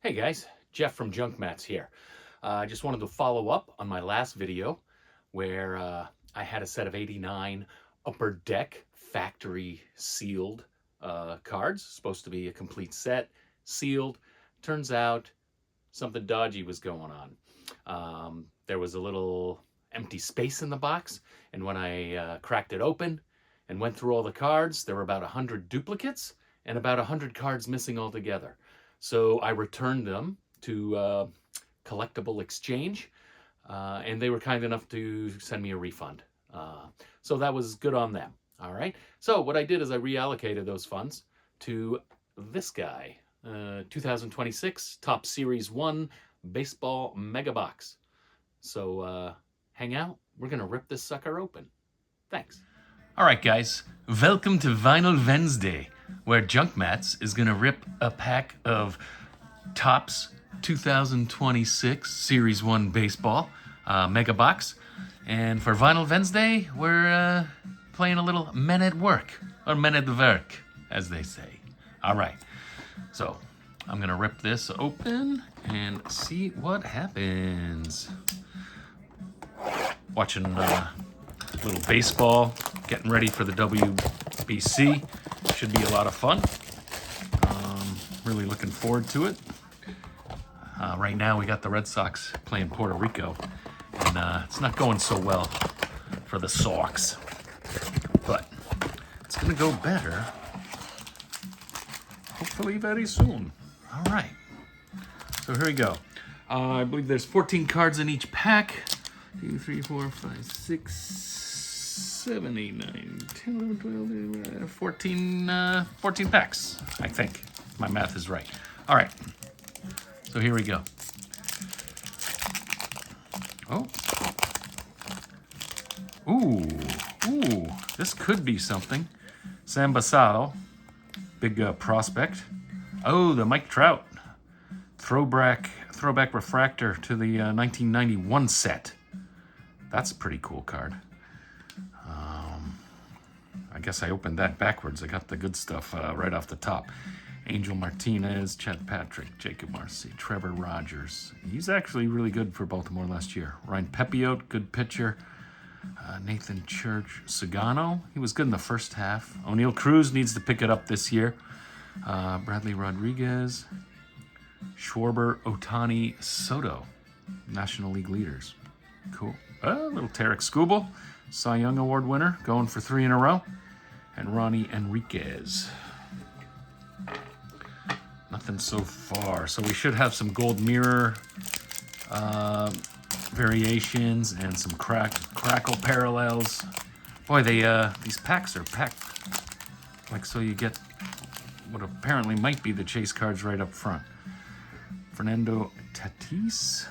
Hey guys, Jeff from Junk Mats here. I just wanted to follow up on my last video where I had a set of 89 upper deck factory sealed cards. Supposed to be a complete set, sealed. Turns out something dodgy was going on. There was a little empty space in the box, and when I cracked it open and went through all the cards, there were about 100 duplicates and about 100 cards missing altogether. So I returned them to Collectible Exchange, and they were kind enough to send me a refund. So that was good on them. All right. So what I did is I reallocated those funds to this guy, 2026 Top Series 1 Baseball Mega Box. So hang out. We're going to rip this sucker open. Thanks. All right, guys. Welcome to Vinyl Wednesday, where Junk Mats is going to rip a pack of Topps 2026 Series 1 Baseball Mega Box. And for Vinyl Wednesday, we're playing a little Men at Work, or Men at Werk, as they say. All right. So I'm going to rip this open and see what happens. Watching a little baseball, getting ready for the WBC. Should be a lot of fun. Really looking forward to it. Right now we got the Red Sox playing Puerto Rico, and it's not going so well for the Sox. But it's going to go better, hopefully very soon. All right. So here we go. I believe there's 14 cards in each pack. 2, 3, 4, 5, 6, 7, 8, 9, 10, 11, 12, 14 packs, I think. My math is right. All right. So here we go. Oh. Ooh. This could be something. Sam Basato, big prospect. Oh, the Mike Trout. Throwback refractor to the 1991 set. That's a pretty cool card. I guess I opened that backwards. I got the good stuff right off the top. Angel Martinez, Chet Patrick, Jacob Marcy, Trevor Rogers. He's actually really good for Baltimore last year. Ryan Pepiot, good pitcher. Nathan Church, Sagano. He was good in the first half. O'Neal Cruz needs to pick it up this year. Bradley Rodriguez, Schwarber, Otani, Soto. National League leaders. Cool. Little Tarek Skubal, Cy Young Award winner, going for 3 in a row. And Ronnie Enriquez. Nothing so far. So we should have some gold mirror variations and some crackle parallels. Boy, these packs are packed like so you get what apparently might be the chase cards right up front. Fernando Tatis.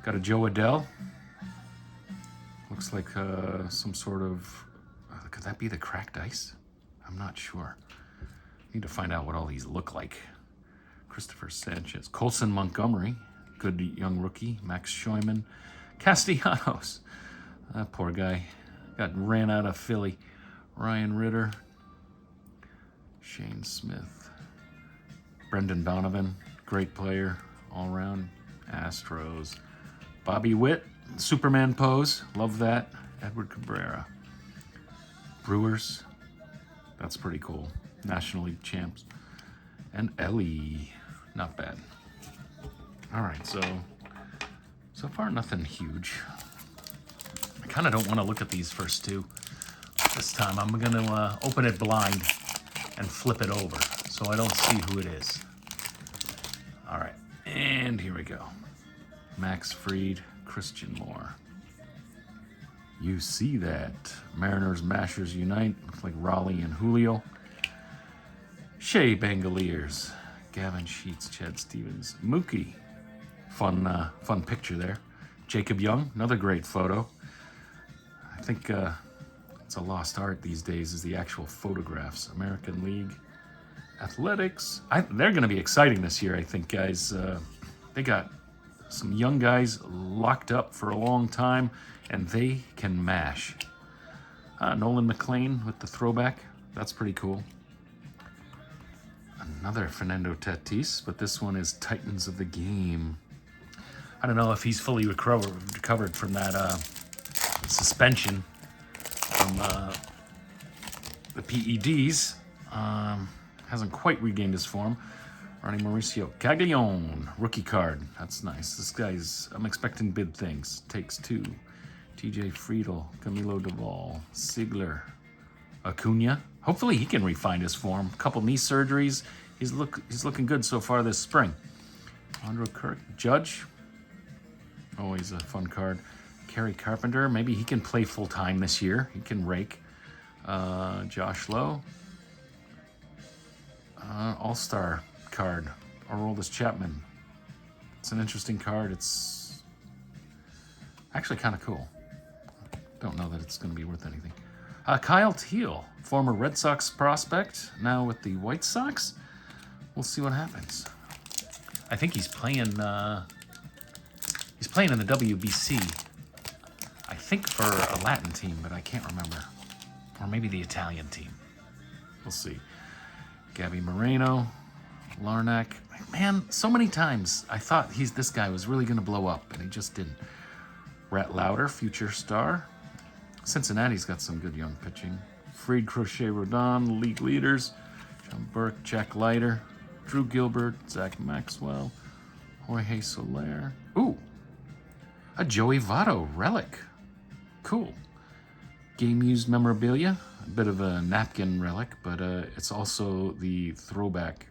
Got a Joe Adell. Looks like some sort of... could that be the cracked ice? I'm not sure. Need to find out what all these look like. Christopher Sanchez. Colson Montgomery. Good young rookie. Max Scheumann. Castellanos. That poor guy. Got ran out of Philly. Ryan Ritter. Shane Smith. Brendan Donovan. Great player. All around. Astros. Bobby Witt. Superman pose. Love that. Edward Cabrera. Brewers. That's pretty cool. National League champs. And Ellie. Not bad. All right, so far nothing huge. I kind of don't want to look at these first two. This time I'm going to open it blind and flip it over so I don't see who it is. All right, and here we go. Max Fried, Christian Moore. You see that. Mariners, Mashers unite. Looks like Raleigh and Julio. Shea Bangaliers. Gavin Sheets, Chad Stevens. Mookie. Fun picture there. Jacob Young, another great photo. I think it's a lost art these days is the actual photographs. American League. Athletics. They're going to be exciting this year, I think, guys. They got some young guys locked up for a long time, and they can mash. Nolan McLean with the throwback. That's pretty cool. Another Fernando Tatis, but this one is Titans of the Game. I don't know if he's fully recovered from that suspension from the PEDs. Hasn't quite regained his form. Ronnie Mauricio Caglione, rookie card. That's nice. This guy's, I'm expecting big things. Takes two. TJ Friedel, Camilo Duvall, Sigler, Acuna. Hopefully he can refine his form. A couple knee surgeries. He's looking good so far this spring. Andrew Kirk, Judge. Always a fun card. Kerry Carpenter. Maybe he can play full time this year. He can rake. Josh Lowe. All-Star card. Aroldis Chapman. It's an interesting card. It's actually kind of cool. Don't know that it's going to be worth anything. Kyle Teal, former Red Sox prospect, now with the White Sox. We'll see what happens. I think he's playing in the WBC. I think for a Latin team, but I can't remember. Or maybe the Italian team. We'll see. Gabby Moreno, Larnack. Man, so many times I thought this guy was really going to blow up, and he just didn't. Rhett Lauder, future star. Cincinnati's got some good young pitching. Fried Crochet Rodon, league leaders. John Burke, Jack Leiter, Drew Gilbert, Zach Maxwell, Jorge Soler. Ooh, a Joey Votto relic. Cool. Game used memorabilia. A bit of a napkin relic, but it's also the throwback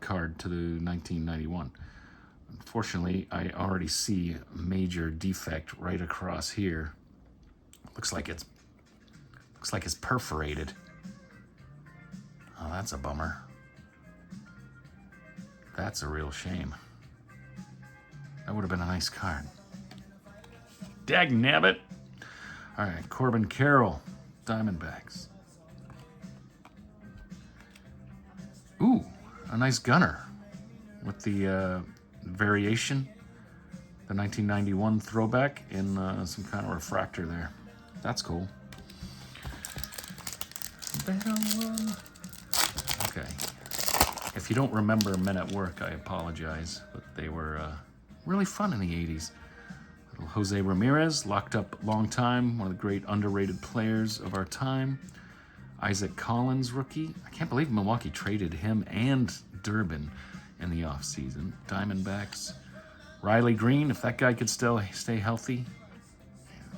card to the 1991. Unfortunately, I already see a major defect right across here. Looks like it's perforated. Oh, that's a bummer. That's a real shame. That would have been a nice card. Dagnabbit. All right, Corbin Carroll, Diamondbacks. Ooh, a nice gunner with the variation, the 1991 throwback in some kind of refractor there. That's cool. Okay. If you don't remember Men at Work, I apologize, but they were really fun in the 80s. Little Jose Ramirez, locked up a long time, one of the great underrated players of our time. Isaac Collins, rookie. I can't believe Milwaukee traded him and Durbin in the offseason. Diamondbacks. Riley Green, if that guy could still stay healthy.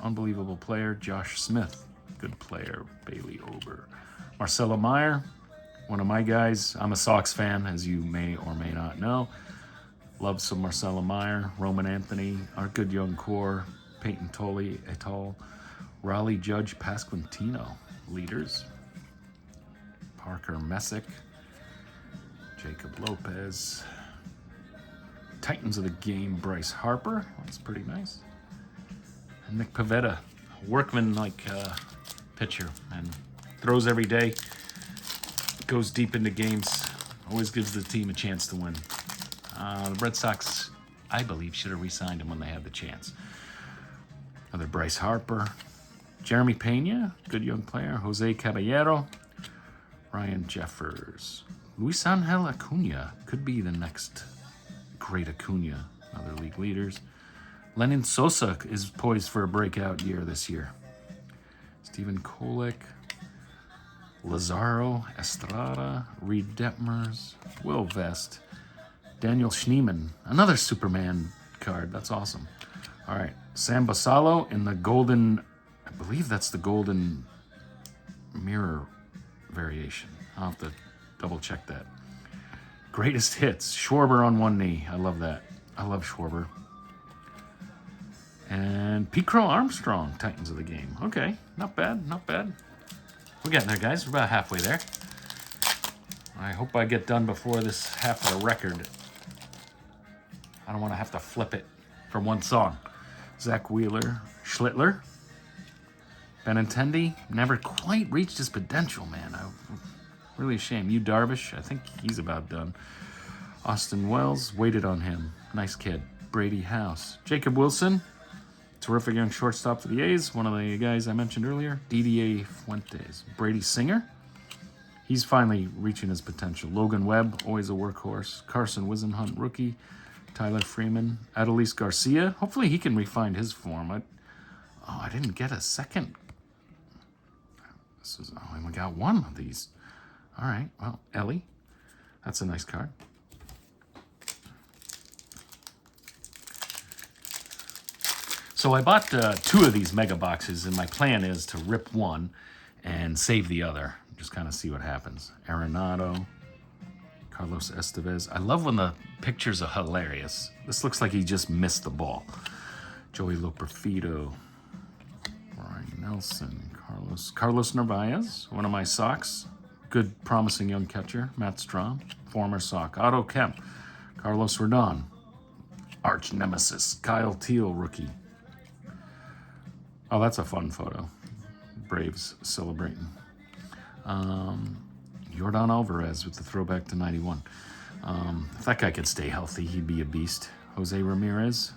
Unbelievable player. Josh Smith, good player. Bailey Ober. Marcelo Meyer, one of my guys. I'm a Sox fan, as you may or may not know. Love some Marcelo Meyer. Roman Anthony, our good young core. Peyton Tolley et al. Raleigh Judge Pasquantino, leaders. Parker Messick. Jacob Lopez. Titans of the Game, Bryce Harper. That's pretty nice. And Nick Pivetta, workman-like pitcher, and throws every day. Goes deep into games. Always gives the team a chance to win. The Red Sox, I believe, should have re-signed him when they had the chance. Another Bryce Harper. Jeremy Pena, good young player. Jose Caballero. Ryan Jeffers. Luis Angel Acuna could be the next great Acuna. Other league leaders. Lenyn Sosa is poised for a breakout year this year. Stephen Kolek. Lazaro Estrada. Reed Detmers. Will Vest. Daniel Schneemann. Another Superman card. That's awesome. All right. Sam Basallo in the golden, I believe that's the golden mirror variation. I'll have to double check that. Greatest hits. Schwarber on one knee. I love that. I love Schwarber. And Pete Crow Armstrong, Titans of the Game. Okay, not bad, not bad. We're getting there, guys. We're about halfway there. I hope I get done before this half of the record. I don't want to have to flip it for one song. Zach Wheeler, Schlittler. Benintendi never quite reached his potential, man. Really a shame. Yu Darvish, I think he's about done. Austin Wells, waited on him. Nice kid. Brady House. Jacob Wilson, terrific young shortstop for the A's. One of the guys I mentioned earlier. DDA Fuentes. Brady Singer. He's finally reaching his potential. Logan Webb, always a workhorse. Carson Wisenhunt, rookie. Tyler Freeman. Adolis Garcia. Hopefully he can refine his form. I didn't get a second. I only got one of these. All right, well, Ellie. That's a nice card. So I bought 2 of these mega boxes, and my plan is to rip one and save the other. Just kind of see what happens. Arenado, Carlos Estevez. I love when the pictures are hilarious. This looks like he just missed the ball. Joey Loperfido, Ryan Nelson, Carlos Narvaez, one of my socks. Good, promising young catcher. Matt Strom, former sock. Otto Kemp, Carlos Rodon, arch nemesis. Kyle Teal, rookie. Oh, that's a fun photo. Braves celebrating. Yordan Alvarez with the throwback to 91. If that guy could stay healthy, he'd be a beast. Jose Ramirez.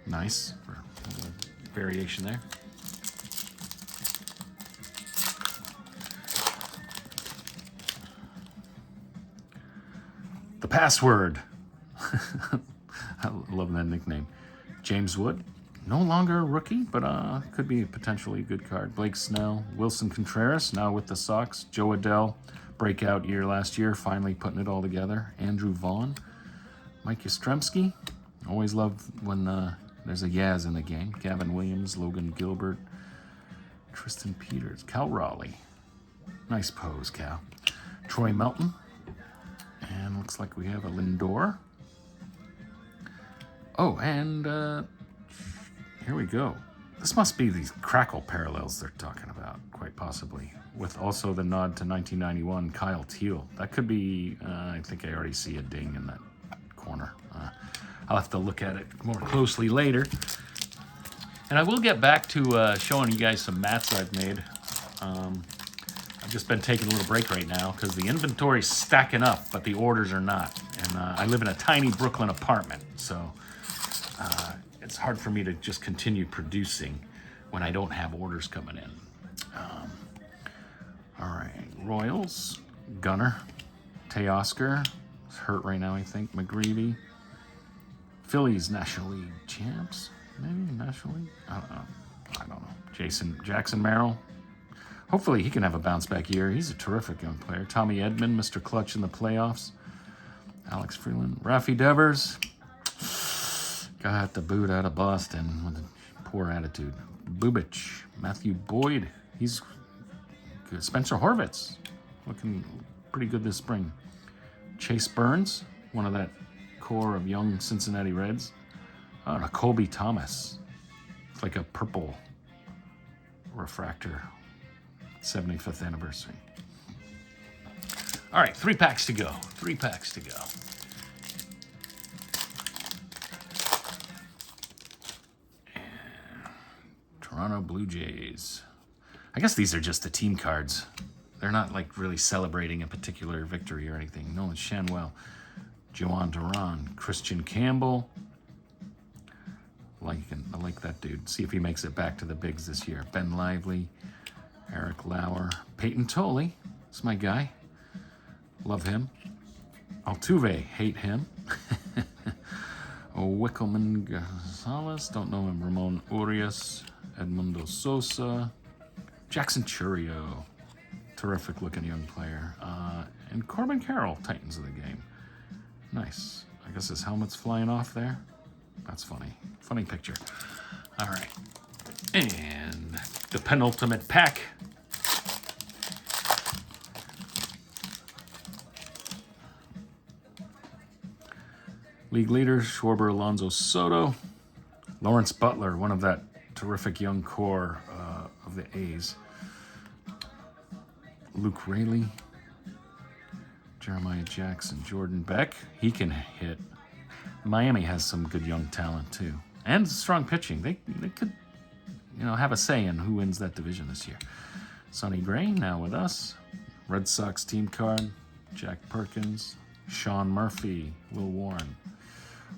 Nice. For a little variation there. The password. I love that nickname. James Wood. No longer a rookie, but could be potentially a good card. Blake Snell, Wilson Contreras, now with the Sox. Joe Adell, breakout year last year, finally putting it all together. Andrew Vaughn, Mike Yastrzemski. Always love when there's a Yaz in the game. Gavin Williams, Logan Gilbert, Tristan Peters, Cal Raleigh. Nice pose, Cal. Troy Melton. And looks like we have a Lindor. Oh, and here we go. This must be these crackle parallels they're talking about, quite possibly. With also the nod to 1991, Kyle Teal. That could be, I think I already see a ding in that corner. I'll have to look at it more closely later. And I will get back to showing you guys some mats I've made. I've just been taking a little break right now because the inventory's stacking up, but the orders are not. And I live in a tiny Brooklyn apartment, so it's hard for me to just continue producing when I don't have orders coming in. All right, Royals, Gunner, Teoscar, is hurt right now, I think. McGreevy, Phillies National League champs, maybe National League. I don't know. Jackson Merrill. Hopefully he can have a bounce back year. He's a terrific young player. Tommy Edman, Mr. Clutch in the playoffs. Alex Freeland, Rafi Devers. Got the boot out of Boston with a poor attitude. Bubich, Matthew Boyd. He's good. Spencer Horvitz, looking pretty good this spring. Chase Burns, one of that core of young Cincinnati Reds. And a Colby Thomas. It's like a purple refractor. 75th anniversary. All right, 3 packs to go. 3 packs to go. Toronto Blue Jays. I guess these are just the team cards. They're not like really celebrating a particular victory or anything. Nolan Shanwell, Joan Duran, Christian Campbell. I like that dude. See if he makes it back to the bigs this year. Ben Lively, Eric Lauer, Peyton Tolley. That's my guy. Love him. Altuve, hate him. Wickelman Gonzalez, don't know him. Ramon Urias, Edmundo Sosa, Jackson Churio, terrific looking young player. And Corbin Carroll, Titans of the game. Nice. I guess his helmet's flying off there. That's funny. Funny picture. All right. And the penultimate pack. League leaders, Schwarber, Alonso Soto. Lawrence Butler, one of that terrific young core of the A's. Luke Raley. Jeremiah Jackson, Jordan Beck. He can hit. Miami has some good young talent, too. And strong pitching. They could, have a say in who wins that division this year. Sonny Gray, now with us. Red Sox team card. Jack Perkins. Sean Murphy. Will Warren.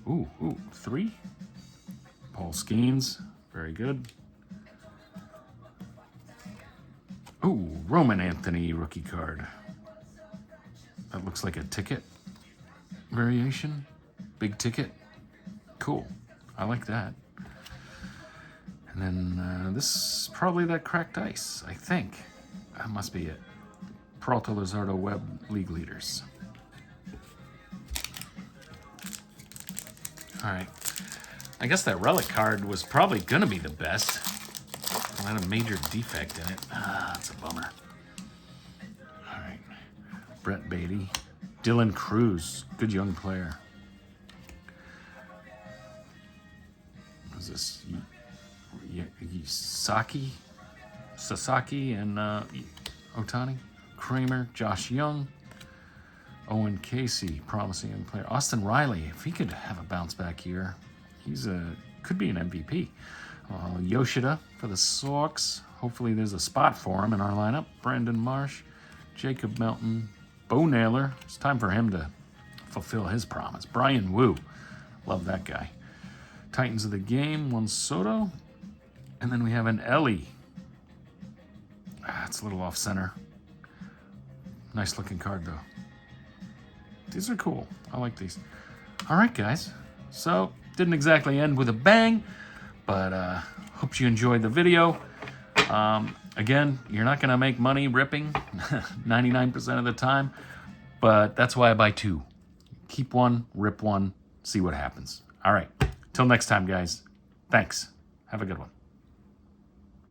Ooh, 3. Paul Skeens. Very good. Ooh, Roman Anthony rookie card. That looks like a ticket variation. Big ticket. Cool. I like that. And then this is probably that cracked ice, I think. That must be it. Peralta Luzardo Web League Leaders. All right. I guess that relic card was probably going to be the best. It had a major defect in it. Ah, that's a bummer. All right. Brett Beatty. Dylan Cruz. Good young player. Who's this? Sasaki and Otani. Kramer. Josh Young. Owen Casey, promising young player. Austin Riley, if he could have a bounce back year, he's could be an MVP. Yoshida for the Sox. Hopefully there's a spot for him in our lineup. Brandon Marsh, Jacob Melton, Bo Naylor. It's time for him to fulfill his promise. Brian Wu, love that guy. Titans of the Game, Juan Soto. And then we have an Ellie. It's a little off center. Nice looking card though. These are cool. I like these. All right, guys. So, didn't exactly end with a bang, but hope you enjoyed the video. Again, you're not going to make money ripping 99% of the time, but that's why I buy two. Keep one, rip one, see what happens. All right. Till next time, guys. Thanks. Have a good one.